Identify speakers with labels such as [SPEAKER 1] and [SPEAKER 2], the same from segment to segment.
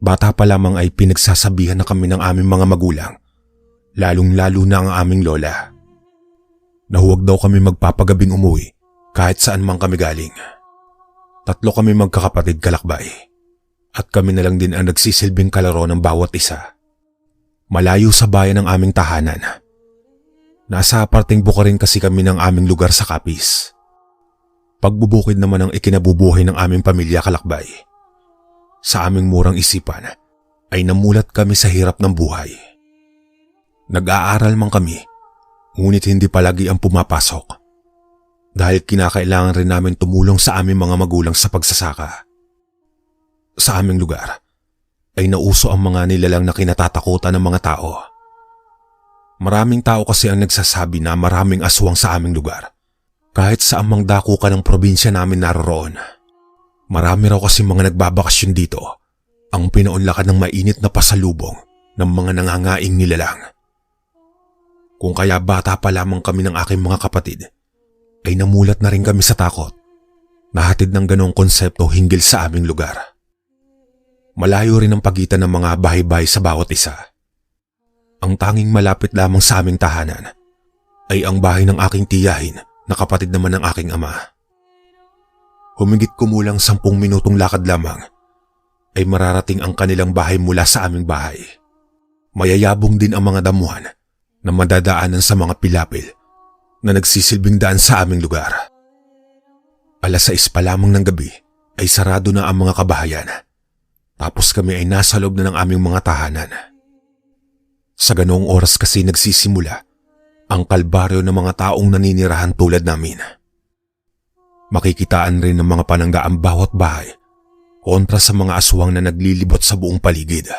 [SPEAKER 1] Bata pa lamang ay pinagsasabihan na kami ng aming mga magulang, lalong-lalo na ang aming lola, na huwag daw kami magpapagabing umuwi kahit saan man kami galing. 3 kami magkakapatid, kalakbay, at kami na lang din ang nagsisilbing kalaro ng bawat isa. Malayo sa bayan ang aming tahanan. Nasa aparting bukarin kasi kami ng aming lugar sa Capiz. Pagbubukid naman ang ikinabubuhay ng aming pamilya, kalakbay. Sa aming murang isipan ay namulat kami sa hirap ng buhay. Nag-aaral man kami, ngunit hindi palagi ang pumapasok. Dahil kinakailangan rin namin tumulong sa aming mga magulang sa pagsasaka. Sa aming lugar ay nauso ang mga nilalang na kinatatakutan ng mga tao. Maraming tao kasi ang nagsasabi na maraming aswang sa aming lugar. Kahit sa amang dako ka ng probinsya namin naroroon. Marami raw kasi mga nagbabakasyon dito ang pinaunlakan ng mainit na pasalubong ng mga nangangaing nilalang. Kung kaya bata pa lamang kami ng aking mga kapatid, ay namulat na rin kami sa takot. Nahatid ng ganong konsepto hinggil sa aming lugar. Malayo rin ang pagitan ng mga bahay-bahay sa bawat isa. Ang tanging malapit lamang sa aming tahanan ay ang bahay ng aking tiyahin na kapatid naman ng aking ama. Humigit kumulang 10 minutong lakad lamang ay mararating ang kanilang bahay mula sa aming bahay. Mayayabong din ang mga damuhan na madadaanan sa mga pilapil na nagsisilbing daan sa aming lugar. 6:00 pa lamang ng gabi ay sarado na ang mga kabahayan. Tapos kami ay nasa loob na ng aming mga tahanan. Sa ganoong oras kasi nagsisimula ang kalbaryo ng mga taong naninirahan tulad namin. Makikitaan rin ng mga panangga ang bawat bahay kontra sa mga aswang na naglilibot sa buong paligid.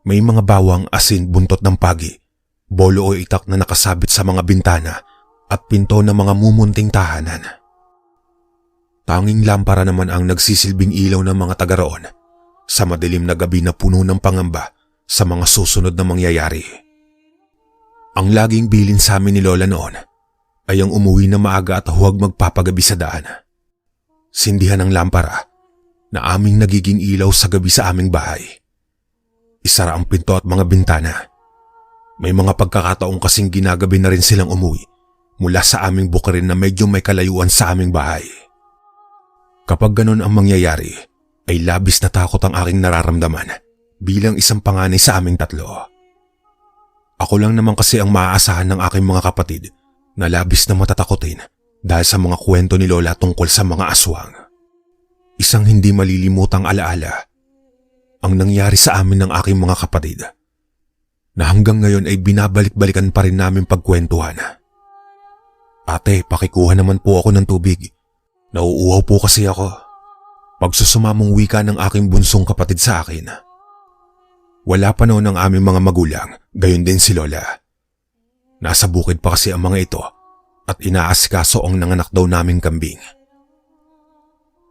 [SPEAKER 1] May mga bawang asin buntot ng pagi, bolo o itak na nakasabit sa mga bintana at pinto ng mga mumunting tahanan. Tanging lampara naman ang nagsisilbing ilaw ng mga taga roon sa madilim na gabi na puno ng pangamba sa mga susunod na mangyayari. Ang laging bilin sa amin ni Lola noon ay ang umuwi na maaga at huwag magpapagabi sa daan. Sindihan ng lampara na aming nagiging ilaw sa gabi sa aming bahay. Isara ang pinto at mga bintana. May mga pagkakataong kasing ginagabi na rin silang umuwi mula sa aming bukirin na medyo may kalayuan sa aming bahay. Kapag ganun ang mangyayari, ay labis na takot ang aking nararamdaman bilang isang panganay sa aming 3. Ako lang naman kasi ang maaasahan ng aking mga kapatid na labis na matatakotin dahil sa mga kwento ni Lola tungkol sa mga aswang. Isang hindi malilimutang alaala ang nangyari sa amin ng aking mga kapatid na hanggang ngayon ay binabalik-balikan pa rin namin pagkwentuhan. Ate, pakikuha naman po ako ng tubig. Nauuhaw po kasi ako. Pagsusumamong wika ng aking bunsong kapatid sa akin. Wala pa noon ang aming mga magulang, gayon din si Lola. Nasa bukid pa kasi ang mga ito at inaasikaso ang nanganak daw naming kambing.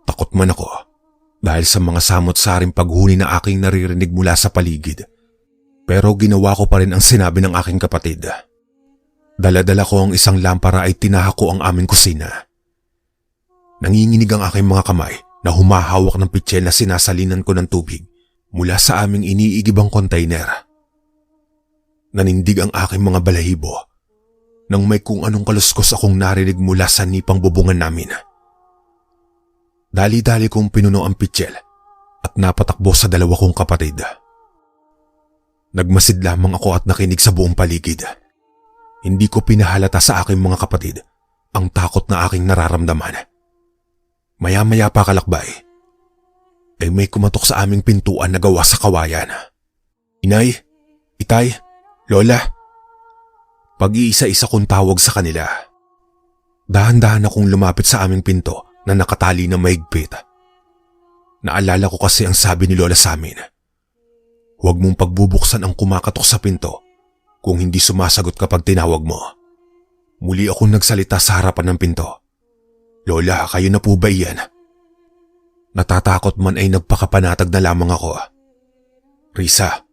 [SPEAKER 1] Takot man ako dahil sa mga samot-saring paghuni na aking naririnig mula sa paligid. Pero ginawa ko pa rin ang sinabi ng aking kapatid. Dala-dala ko ang isang lampara ay tinahak ko ang aming kusina. Nanginginig ang aking mga kamay na humahawak ng pitsil na sinasalinan ko ng tubig mula sa aming iniigibang container. Nanindig ang aking mga balahibo nang may kung anong kaluskos akong narinig mula sa nipang bubungan namin. Dali-dali kong pinuno ang pitsil at napatakbo sa 2 kong kapatid. Nagmasid lamang ako at nakinig sa buong paligid. Hindi ko pinahalata sa aking mga kapatid ang takot na aking nararamdaman. Maya-maya pa, kalakbay, ay may kumatok sa aming pintuan na gawa sa kawayan. Inay, Itay, Lola. Pag-iisa-isa kong tawag sa kanila. Dahan-dahan akong lumapit sa aming pinto na nakatali na mahigpit. Naalala ko kasi ang sabi ni Lola sa amin. Huwag mong pagbubuksan ang kumakatok sa pinto kung hindi sumasagot kapag tinawag mo. Muli akong nagsalita sa harapan ng pinto. Lola, kayo na po ba iyan? Natatakot man ay nagpakapanatag na lamang ako. Risa,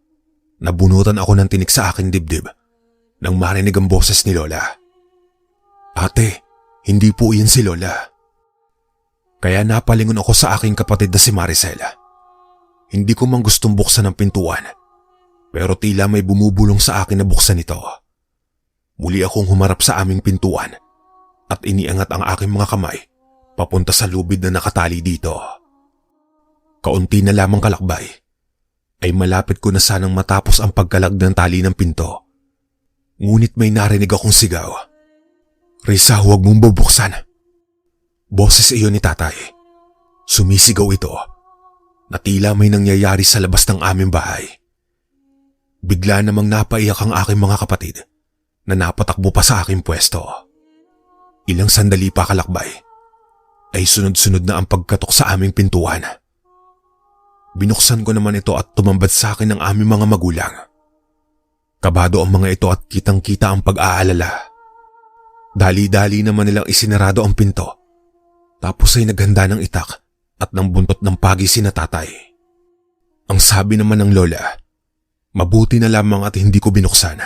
[SPEAKER 1] nabunutan ako ng tinik sa aking dibdib nang marinig ang boses ni Lola. Ate, hindi po iyan si Lola. Kaya napalingon ako sa aking kapatid na si Maricel. Hindi ko mang gustong buksan ang pintuan, pero tila may bumubulong sa akin na buksan ito. Muli akong humarap sa aming pintuan at iniangat ang aking mga kamay papunta sa lubid na nakatali dito. Kaunti na lamang kalakbay ay malapit ko na sanang matapos ang pagkalag ng tali ng pinto. Ngunit may narinig akong sigaw. "Risa, huwag mong bubuksan." Boses iyon ni tatay. Sumisigaw ito na tila may nangyayari sa labas ng aming bahay. Bigla namang napaiyak ang aking mga kapatid na napatakbo pa sa aking pwesto. Ilang sandali pa kalakbay ay sunod-sunod na ang pagkatok sa aming pintuan. Binuksan ko naman ito at tumambad sa akin ang aming mga magulang. Kabado ang mga ito at kitang-kita ang pag-aalala. Dali-dali naman nilang isinarado ang pinto, tapos ay naghanda ng itak at ng buntot ng pagi sina tatay. Ang sabi naman ng lola, mabuti na lamang at hindi ko binuksan.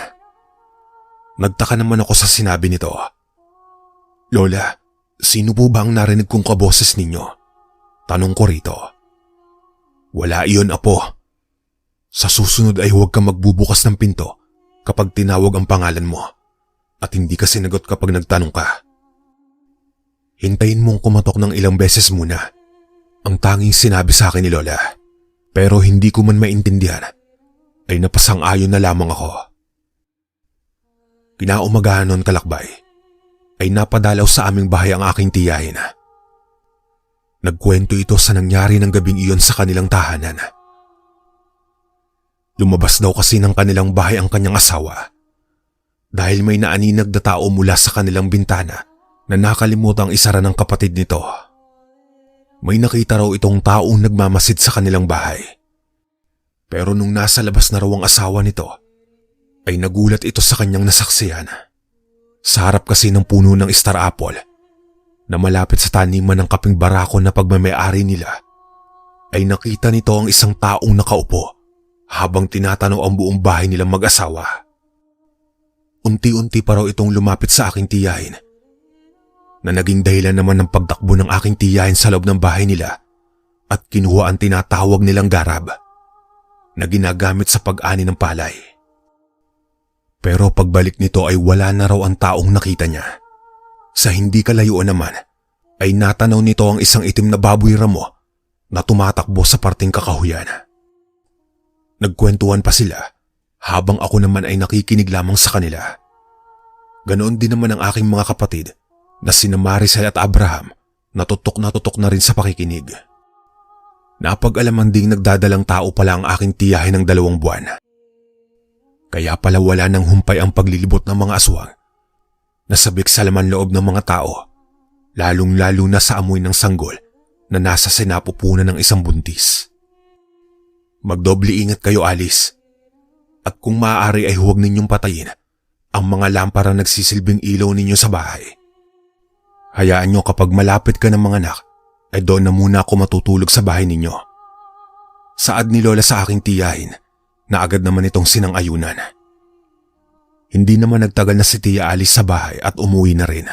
[SPEAKER 1] Nagtaka naman ako sa sinabi nito. "Lola, sino po ba ang narinig kong kaboses ninyo?" Tanong ko rito. "Wala iyon, apo. Sa susunod ay huwag kang magbubukas ng pinto kapag tinawag ang pangalan mo at hindi ka sinagot kapag nagtanong ka. Hintayin mong kumatok ng ilang beses muna," ang tanging sinabi sa akin ni Lola. Pero hindi ko man maintindihan ay napasang-ayon na lamang ako. Kinaumagahan noon kalakbay ay napadalaw sa aming bahay ang aking tiyahin. Nagkwento ito sa nangyari ng gabing iyon sa kanilang tahanan. Lumabas daw kasi ng kanilang bahay ang kanyang asawa dahil may naaninag na tao mula sa kanilang bintana na nakalimutang isara ng kapatid nito. May nakita raw itong taong nagmamasid sa kanilang bahay. Pero nung nasa labas na raw ang asawa nito, ay nagulat ito sa kanyang nasaksihan. Sa harap kasi ng puno ng star apple na malapit sa taniman ng kaping barako na pagmamayari nila, ay nakita nito ang isang taong nakaupo habang tinatanaw ang buong bahay nilang mag-asawa. Unti-unti pa raw itong lumapit sa aking tiyahin, na naging dahilan naman ng pagtakbo ng aking tiyahin sa loob ng bahay nila at kinuha ang tinatawag nilang garab na ginagamit sa pag-ani ng palay. Pero pagbalik nito ay wala na raw ang taong nakita niya. Sa hindi kalayuan naman ay natanaw nito ang isang itim na baboy ramo na tumatakbo sa parting kakahuyan. Nagkwentuhan pa sila habang ako naman ay nakikinig lamang sa kanila. Ganoon din naman ang aking mga kapatid na sina Maricel at Abraham na tutok na rin sa pakikinig. Napag-alaman ding nagdadalang tao pala ang aking tiyahin ng 2 buwan. Kaya pala wala nang humpay ang paglilibot ng mga aswang na sabik sa laman loob ng mga tao, lalong-lalo na sa amoy ng sanggol na nasa sinapupunan ng isang buntis. Magdoble ingat kayo, Alice. At kung maaari ay huwag ninyong patayin ang mga lampara nagsisilbing ilaw ninyo sa bahay. Hayaan nyo kapag malapit ka ng mga anak ay doon na muna ako matutulog sa bahay ninyo. Saad ni Lola sa aking tiyahin na agad naman itong sinang-ayunan. Hindi naman nagtagal na si Tia Alice sa bahay at umuwi na rin.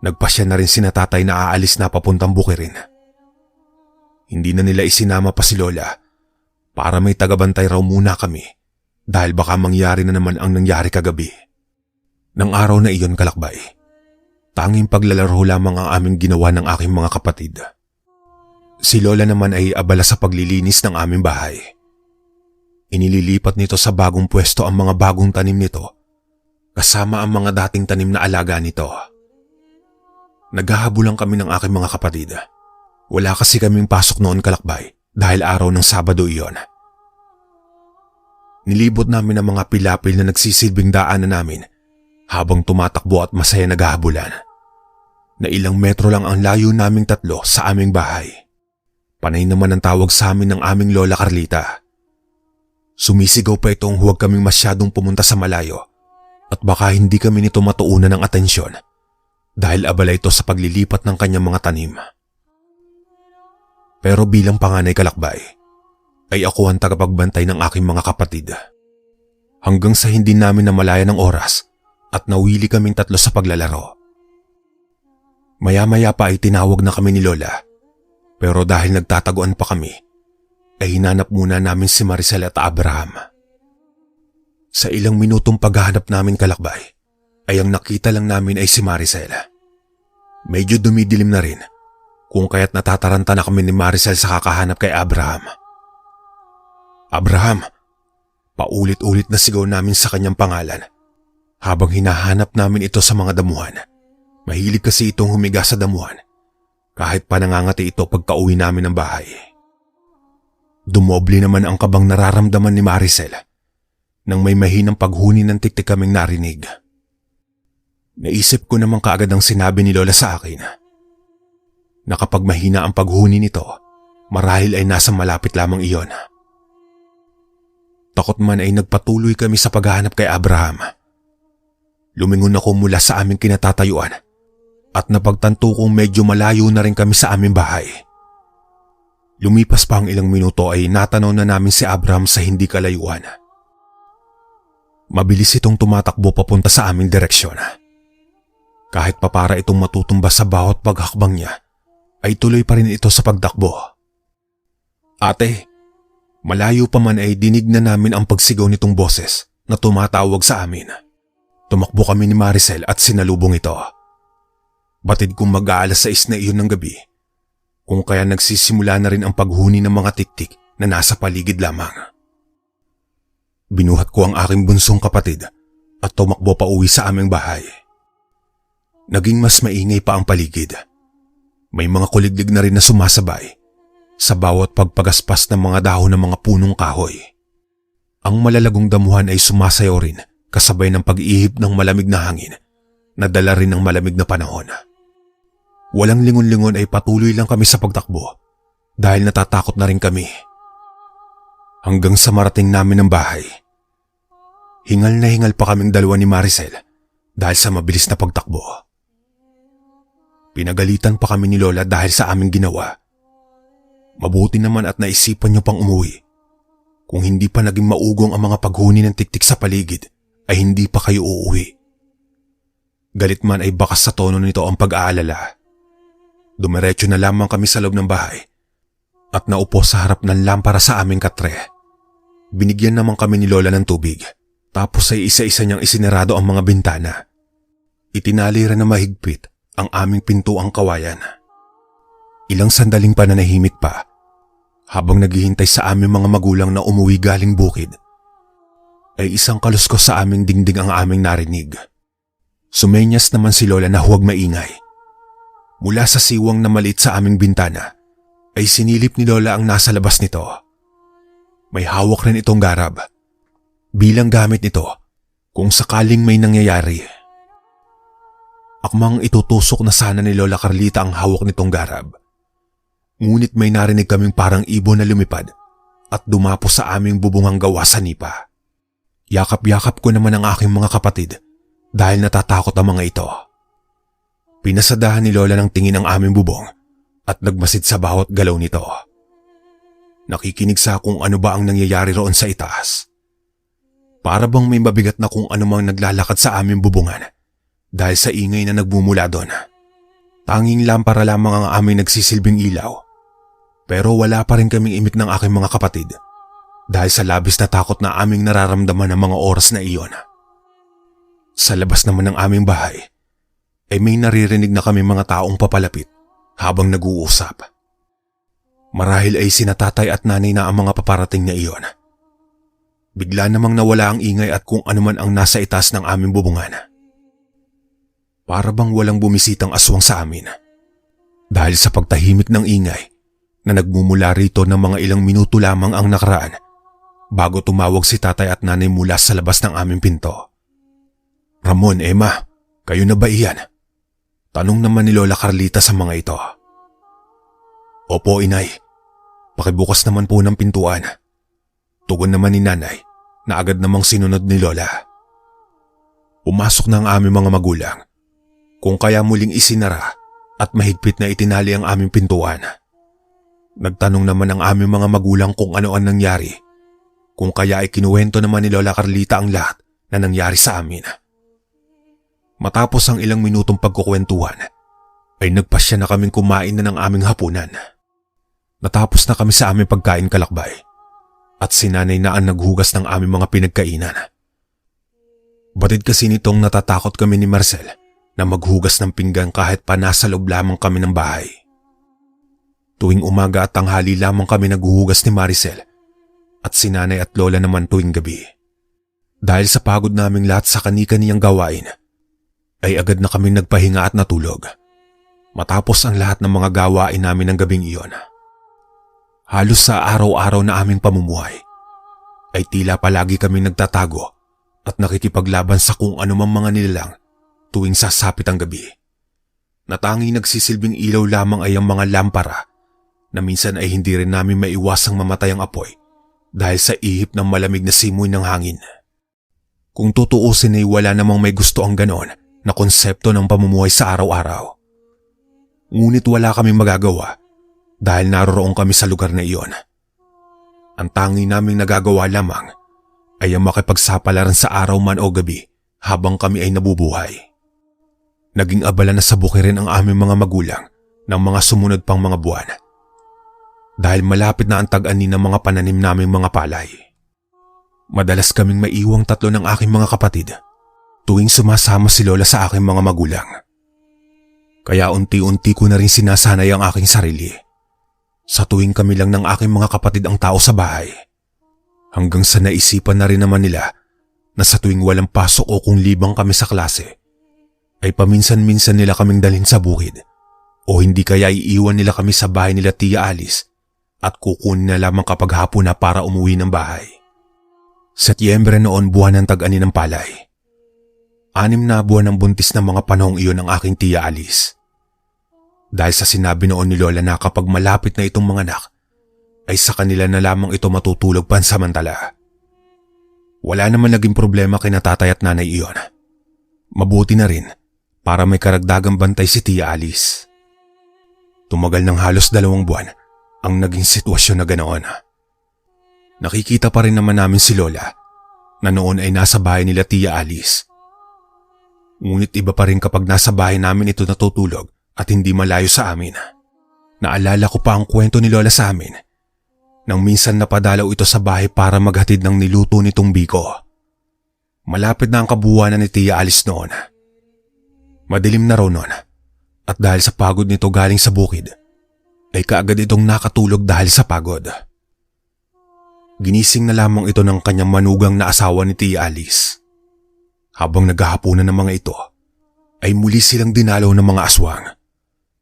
[SPEAKER 1] Nagpasya na rin sina tatay na aalis na papuntang Bukirin. Hindi na nila isinama pa si Lola para may tagabantay raw muna kami dahil baka mangyari na naman ang nangyari kagabi. Nang araw na iyon kalakbay, tanging paglalaro lamang ang aming ginawa ng aking mga kapatid. Si Lola naman ay abala sa paglilinis ng aming bahay. Inililipat nito sa bagong pwesto ang mga bagong tanim nito kasama ang mga dating tanim na alaga nito. Naghahabulan kami ng aking mga kapatid. Wala kasi kaming pasok noon kalakbay dahil araw ng Sabado iyon. Nilibot namin ang mga pilapil na nagsisilbing daanan namin habang tumatakbo at masaya naghahabulan. Na ilang metro lang ang layo naming 3 sa aming bahay. Panay naman ang tawag sa amin ng aming Lola Carlita. Sumisigaw pa itong huwag kaming masyadong pumunta sa malayo at baka hindi kami nito matuunan ng atensyon dahil abala ito sa paglilipat ng kanyang mga tanim. Pero bilang panganay kalakbay, ay ako ang tagapagbantay ng aking mga kapatid. Hanggang sa hindi namin namalayan ng oras at nawili kaming 3 sa paglalaro. Maya-maya pa ay tinawag na kami ni Lola, pero dahil nagtataguan pa kami, ay hinanap muna namin si Maricel at Abraham. Sa ilang minutong paghahanap namin kalakbay, ay ang nakita lang namin ay si Maricel. Medyo dumidilim na rin, kung kaya't natataranta na kami ni Maricel sa kakahanap kay Abraham. Abraham! Paulit-ulit na sigaw namin sa kanyang pangalan habang hinahanap namin ito sa mga damuhan. Mahilig kasi itong humiga sa damuhan kahit pa nangangati ito pagka-uwi namin ng bahay. Dumoble naman ang kabang nararamdaman ni Maricel nang may mahinang paghuni ng tiktik kaming narinig. Naisip ko naman kaagad ang sinabi ni Lola sa akin na kapag mahina ang paghuni nito, marahil ay nasa malapit lamang iyon. Takot man ay nagpatuloy kami sa paghahanap kay Abraham. Lumingon ako mula sa aming kinatatayuan at napagtanto kong medyo malayo na rin kami sa aming bahay. Lumipas pa ang ilang minuto ay natanaw na namin si Abraham sa hindi kalayuan. Mabilis itong tumatakbo papunta sa aming direksyon. Kahit pa para itong matutumba sa bawat paghakbang niya, ay tuloy pa rin ito sa pagtakbo. Ate, malayo pa man ay dinig na namin ang pagsigaw nitong boses na tumatawag sa amin. Tumakbo kami ni Maricel at sinalubong ito. Batid kong mag-aalas 6 na iyon ng gabi, kung kaya nagsisimula na rin ang paghuni ng mga tiktik na nasa paligid lamang. Binuhat ko ang aking bunsong kapatid at tumakbo pa uwi sa aming bahay. Naging mas maingay pa ang paligid. May mga kuliglig na rin na sumasabay sa bawat pagpagaspas ng mga dahon ng mga punong kahoy. Ang malalagong damuhan ay sumasayaw rin kasabay ng pag-ihip ng malamig na hangin na dala rin ng malamig na panahon. Walang lingon-lingon ay patuloy lang kami sa pagtakbo dahil natatakot na rin kami. Hanggang sa marating namin ang bahay. Hingal na hingal pa kaming dalawa ni Maricel dahil sa mabilis na pagtakbo. Pinagalitan pa kami ni Lola dahil sa aming ginawa. Mabuti naman at naisipan niyo pang umuwi. Kung hindi pa naging maugong ang mga paghuni ng tiktik sa paligid, ay hindi pa kayo uuwi. Galit man ay bakas sa tono nito ang pag-aalala. Dumiretso na lamang kami sa loob ng bahay at naupo sa harap ng lampara sa aming katre. Binigyan naman kami ni Lola ng tubig, tapos ay isa-isa niyang isinarado ang mga bintana. Itinali rin na mahigpit ang aming pintuang kawayan. Ilang sandaling pananahimik pa habang naghihintay sa aming mga magulang na umuwi galing bukid, ay isang kaluskos sa aming dingding ang aming narinig. Sumenyas naman si Lola na huwag maingay. Mula sa siwang na maliit sa aming bintana, ay sinilip ni Lola ang nasa labas nito. May hawak rin itong garab, bilang gamit nito kung sakaling may nangyayari. Akmang itutusok na sana ni Lola Carlita ang hawak nitong garab. Ngunit may narinig kaming parang ibon na lumipad at dumapo sa aming bubungang gawa sa nipa. Yakap-yakap ko naman ang aking mga kapatid dahil natatakot ang mga ito. Pinasadahan ni Lola ng tingin ang aming bubong at nagmasid sa bawat galaw nito. Nakikinig sa kung ano ba ang nangyayari roon sa itaas. Para bang may mabigat na kung ano mang naglalakad sa aming bubungan dahil sa ingay na nagmumula doon. Tanging lampara lamang ang aming nagsisilbing ilaw. Pero wala pa rin kaming imik ng aking mga kapatid dahil sa labis na takot na aming nararamdaman ng mga oras na iyon. Sa labas naman ng aming bahay ay may naririnig na kami mga taong papalapit habang nag-uusap. Marahil ay sina tatay at nanay na ang mga paparating na iyon. Bigla namang nawala ang ingay at kung ano man ang nasa itaas ng aming bubungan. Para bang walang bumisitang aswang sa amin. Dahil sa pagtahimik ng ingay na nagmumula rito ng mga ilang minuto lamang ang nakaraan bago tumawag si tatay at nanay mula sa labas ng aming pinto. Ramon, Emma, kayo na ba iyan? Tanong naman ni Lola Carlita sa mga ito. Opo, inay. Pakibukas naman po ng pintuan. Tugon naman ni nanay na agad namang sinunod ni Lola. Pumasok na ang aming mga magulang, kung kaya muling isinara at mahigpit na itinali ang aming pintuan. Nagtanong naman ang aming mga magulang kung ano ang nangyari, kung kaya ay kinuwento naman ni Lola Carlita ang lahat na nangyari sa amin. Matapos ang ilang minutong pagkukwentuhan, ay nagpasya na kaming kumain na ng aming hapunan. Natapos na kami sa aming pagkain kalakbay at si nanay na ang naghugas ng aming mga pinagkainan. Batid kasi nitong natatakot kami ni Marcel na maghugas ng pinggan kahit pa nasa loob lamang kami ng bahay. Tuwing umaga at tanghali lamang kami naghuhugas ni Maricel at si nanay at lola naman tuwing gabi. Dahil sa pagod naming lahat sa kani-kaniyang gawain, ay agad na kaming nagpahinga at natulog. Matapos ang lahat ng mga gawain namin ng gabing iyon. Halos sa araw-araw na aming pamumuhay, ay tila palagi kaming nagtatago at nakikipaglaban sa kung anumang mga nilalang tuwing sasapit ang gabi. Natanging nagsisilbing ilaw lamang ay ang mga lampara na minsan ay hindi rin namin maiwasang mamatay ang apoy dahil sa ihip ng malamig na simoy ng hangin. Kung tutuusin ay wala namang may gusto ang ganon na konsepto ng pamumuhay sa araw-araw. Ngunit wala kaming magagawa dahil naroroon kami sa lugar na iyon. Ang tanging naming nagagawa lamang ay ang makipagsapalaran sa araw man o gabi habang kami ay nabubuhay. Naging abala na sa bukirin ang aming mga magulang ng mga sumunod pang mga buwan dahil malapit na ang tag-ani ng mga pananim naming mga palay. Madalas kaming maiwang tatlo ng aking mga kapatid tuwing sumasama si lola sa aking mga magulang. Kaya unti-unti ko na rin sinasanay ang aking sarili. Sa tuwing kami lang ng aking mga kapatid ang tao sa bahay. Hanggang sa naisipan na rin naman nila na sa tuwing walang pasok o kung libang kami sa klase, ay paminsan-minsan nila kaming dalhin sa bukid o hindi kaya iiwan nila kami sa bahay nila Tia Alice at kukunin na lamang kapag hapon na para umuwi ng bahay. Setyembre noon, buwan ng tag-ani ng palay. 6 na buwan ng buntis ng mga panahong iyon ng aking Tia Alice. Dahil sa sinabi noon ni Lola na kapag malapit na itong mga anak, ay sa kanila na lamang ito matutulog pansamantala. Wala naman naging problema kina tatay at nanay iyon. Mabuti na rin para may karagdagang bantay si Tia Alice. Tumagal ng halos 2 buwan ang naging sitwasyon na ganoon. Nakikita pa rin naman namin si Lola na noon ay nasa bahay nila Tia Alice. Ngunit iba pa rin kapag nasa bahay namin ito natutulog at hindi malayo sa amin. Naalala ko pa ang kwento ni Lola sa amin nang minsan napadalaw ito sa bahay para maghatid ng niluto nitong biko. Malapit na ang kabuuan ni Tia Alice noon. Madilim na raw noon at dahil sa pagod nito galing sa bukid, ay kaagad itong nakatulog dahil sa pagod. Ginising na lamang ito ng kanyang manugang na asawa ni Tia Alice. Habang naghahapunan ng mga ito, ay muli silang dinalaw ng mga aswang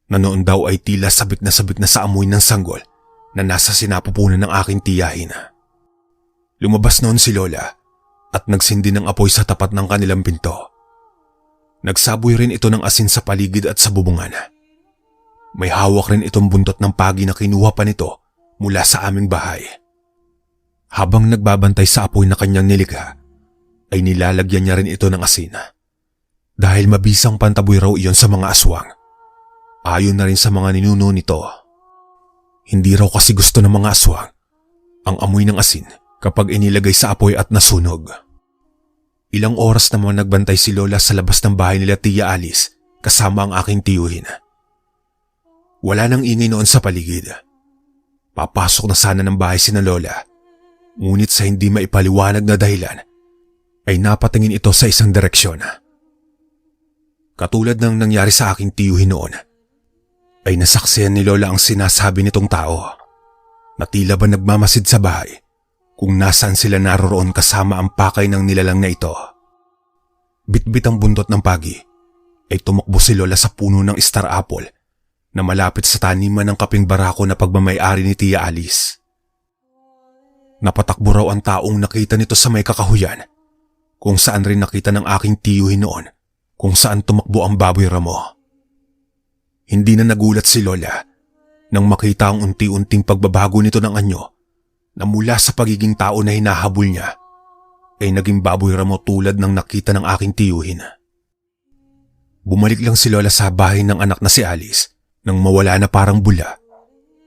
[SPEAKER 1] na noon daw ay tila sabik na sa amoy ng sanggol na nasa sinapupunan ng aking tiyahin. Lumabas noon si Lola at nagsindi ng apoy sa tapat ng kanilang pinto. Nagsaboy rin ito ng asin sa paligid at sa bubungan. May hawak rin itong buntot ng pagi na kinuha pa nito mula sa aming bahay. Habang nagbabantay sa apoy na kanyang nilikha, ay nilalagyan niya rin ito ng asin. Dahil mabisang pantaboy raw iyon sa mga aswang. Ayon na rin sa mga ninuno nito. Hindi raw kasi gusto ng mga aswang ang amoy ng asin kapag inilagay sa apoy at nasunog. Ilang oras naman nagbantay si Lola sa labas ng bahay nila Tia Alice kasama ang aking tiyuhin. Wala nang ingay noon sa paligid. Papasok na sana ng bahay sina Lola, ngunit sa hindi maipaliwanag na dahilan ay napatingin ito sa isang direksyon. Katulad ng nangyari sa aking tiyuhin noon, ay nasaksihan ni Lola ang sinasabi nitong tao na tila ba nagmamasid sa bahay kung nasaan sila naroroon kasama ang pakay ng nilalang na ito. Bitbit ang buntot ng pagi ay tumakbo si Lola sa puno ng star apple na malapit sa taniman ng kaping barako na pagmamay-ari ni Tia Alice. Napatakbo raw ang taong nakita nito sa may kakahuyan kung saan rin nakita ng aking tiyuhin noon kung saan tumakbo ang baboy ramo. Hindi na nagulat si Lola nang makita ang unti-unting pagbabago nito ng anyo na mula sa pagiging tao na hinahabol niya ay naging baboy ramo tulad ng nakita ng aking tiyuhin. Bumalik lang si Lola sa bahay ng anak na si Alice nang mawala na parang bula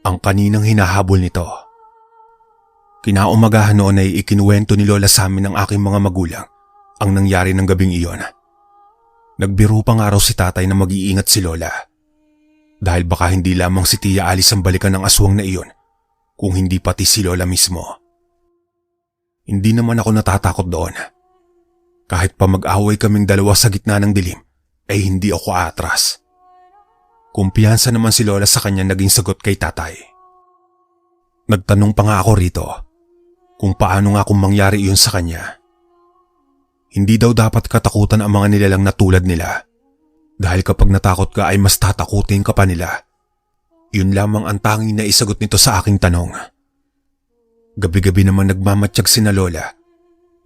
[SPEAKER 1] ang kaninang hinahabol nito. Kinaumagahan noon ay ikinuwento ni Lola sa amin ng aking mga magulang ang nangyari ng gabing iyon. Nagbiro pa nga raw si tatay na mag-iingat si Lola dahil baka hindi lamang si Tia Alice ang balikan ng aswang na iyon kung hindi pati si Lola mismo. Hindi naman ako natatakot doon. Kahit pa mag-away kaming dalawa sa gitna ng dilim, ay hindi ako aatras. Kumpiyansa naman si Lola sa kanya naging sagot kay tatay. Nagtanong pa nga ako rito kung paano nga kung mangyari iyon sa kanya. Hindi daw dapat katakutan ang mga nilalang na tulad nila dahil kapag natakot ka ay mas tatakutin ka pa nila. Yun lamang ang tanging na isagot nito sa aking tanong. Gabi-gabi naman nagmamatsyag sina Lola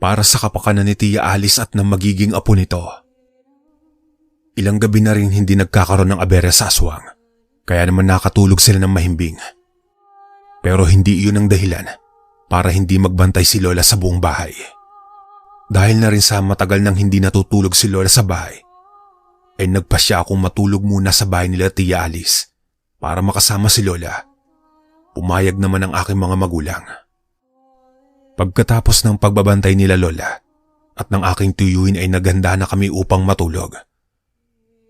[SPEAKER 1] para sa kapakanan ni Tia Alice at ng magiging apo nito. Ilang gabi na rin hindi nagkakaroon ng aberya sa aswang, kaya naman nakatulog sila ng mahimbing. Pero hindi iyon ang dahilan para hindi magbantay si Lola sa buong bahay. Dahil na rin sa matagal nang hindi natutulog si Lola sa bahay, ay nagpasya akong matulog muna sa bahay nila Tia Alice para makasama si Lola. Pumayag naman ang aking mga magulang. Pagkatapos ng pagbabantay nila Lola at ng aking tuyuin ay naghanda na kami upang matulog.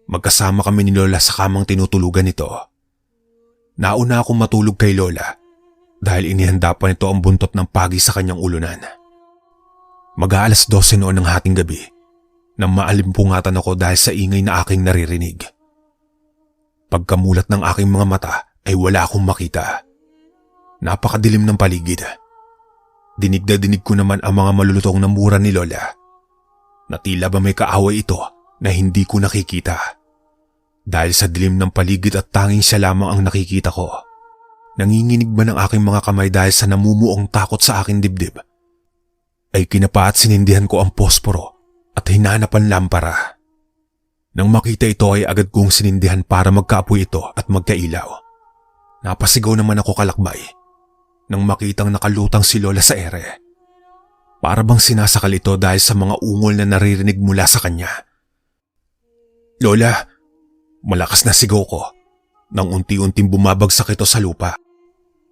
[SPEAKER 1] Magkasama kami ni Lola sa kamang tinutulugan nito. Nauna akong matulog kay Lola dahil inihanda pa nito ang buntot ng pagi sa kanyang ulunan. Mag-aalas 12 noon ng hating gabi nang maalimpungatan ako dahil sa ingay na aking naririnig. Pagkamulat ng aking mga mata ay wala akong makita. Napakadilim ng paligid. Dinig na dinig ko naman ang mga malulutong na mura ni Lola na tila ba may kaaway ito na hindi ko nakikita. Dahil sa dilim ng paligid at tanging siya lamang ang nakikita ko. Nanginginig ba ng aking mga kamay dahil sa namumuong takot sa aking dibdib? Ay kinapa at sinindihan ko ang posporo at hinanap ang lampara. Nang makita ito ay agad kong sinindihan para magkaapoy ito at magkailaw. Napasigaw naman ako kalakbay nang makitang nakalutang si Lola sa ere. Para bang sinasakal ito dahil sa mga ungol na naririnig mula sa kanya. Lola, malakas na sigaw ko nang unti-unting bumabagsak ito sa lupa.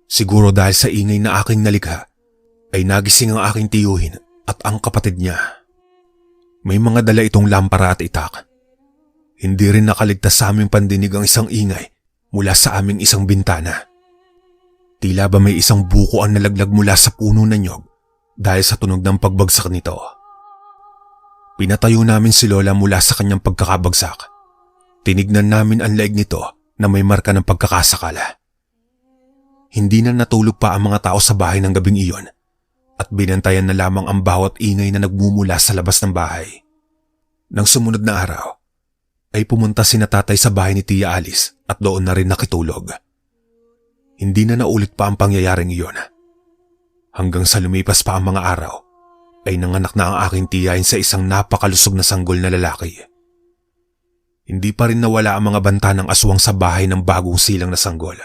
[SPEAKER 1] Siguro dahil sa ingay na aking nalikha ay nagising ang aking tiyuhin at ang kapatid niya. May mga dala itong lampara at itak. Hindi rin nakaligtas sa aming pandinig ang isang ingay mula sa aming isang bintana. Tila ba may isang buko ang nalaglag mula sa puno ng nyog dahil sa tunog ng pagbagsak nito. Pinatayo namin si Lola mula sa kanyang pagkakabagsak. Tinignan namin ang leeg nito na may marka ng pagkakasakala. Hindi na natulog pa ang mga tao sa bahay ng gabing iyon at binantayan na lamang ang bawat ingay na nagmumula sa labas ng bahay. Nang sumunod na araw, ay pumunta sina tatay sa bahay ni Tia Alice at doon na rin nakitulog. Hindi na naulit pa ang pangyayaring iyon. Hanggang sa lumipas pa ang mga araw, ay nanganak na ang aking tiyahin sa isang napakalusog na sanggol na lalaki. Hindi pa rin nawala ang mga banta ng aswang sa bahay ng bagong silang na sanggol.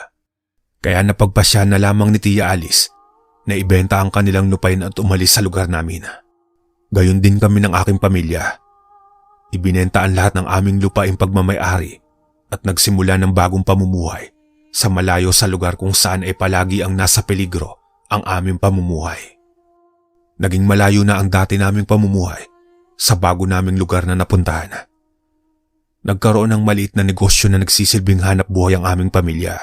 [SPEAKER 1] Kaya napagpasya na lamang ni Tia Alice na ibenta ang kanilang lupain at umalis sa lugar namin. Gayon din kami ng aking pamilya. Ibinenta ang lahat ng aming lupain pagmamay-ari at nagsimula ng bagong pamumuhay sa malayo sa lugar kung saan ay palagi ang nasa peligro ang aming pamumuhay. Naging malayo na ang dati naming pamumuhay sa bago naming lugar na napuntahan. Nagkaroon ng maliit na negosyo na nagsisilbing hanap buhay ang aming pamilya.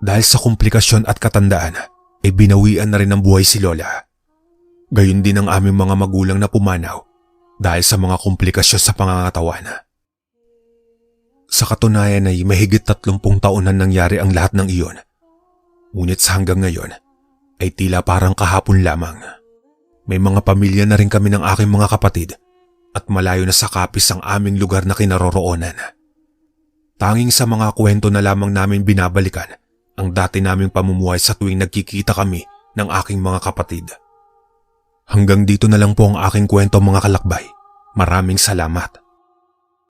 [SPEAKER 1] Dahil sa komplikasyon at katandaan, ay binawian na rin ng buhay si Lola. Gayon din ang aming mga magulang na pumanaw dahil sa mga komplikasyon sa pangangatawan. Sa katunayan ay mahigit 30 taon na nangyari ang lahat ng iyon. Ngunit sa hanggang ngayon ay tila parang kahapon lamang. May mga pamilya na rin kami ng aking mga kapatid at malayo na sa kapis ang aming lugar na kinaroroonan. Tanging sa mga kwento na lamang namin binabalikan ang dati naming pamumuhay sa tuwing nagkikita kami ng aking mga kapatid. Hanggang dito na lang po ang aking kwento mga kalakbay. Maraming salamat.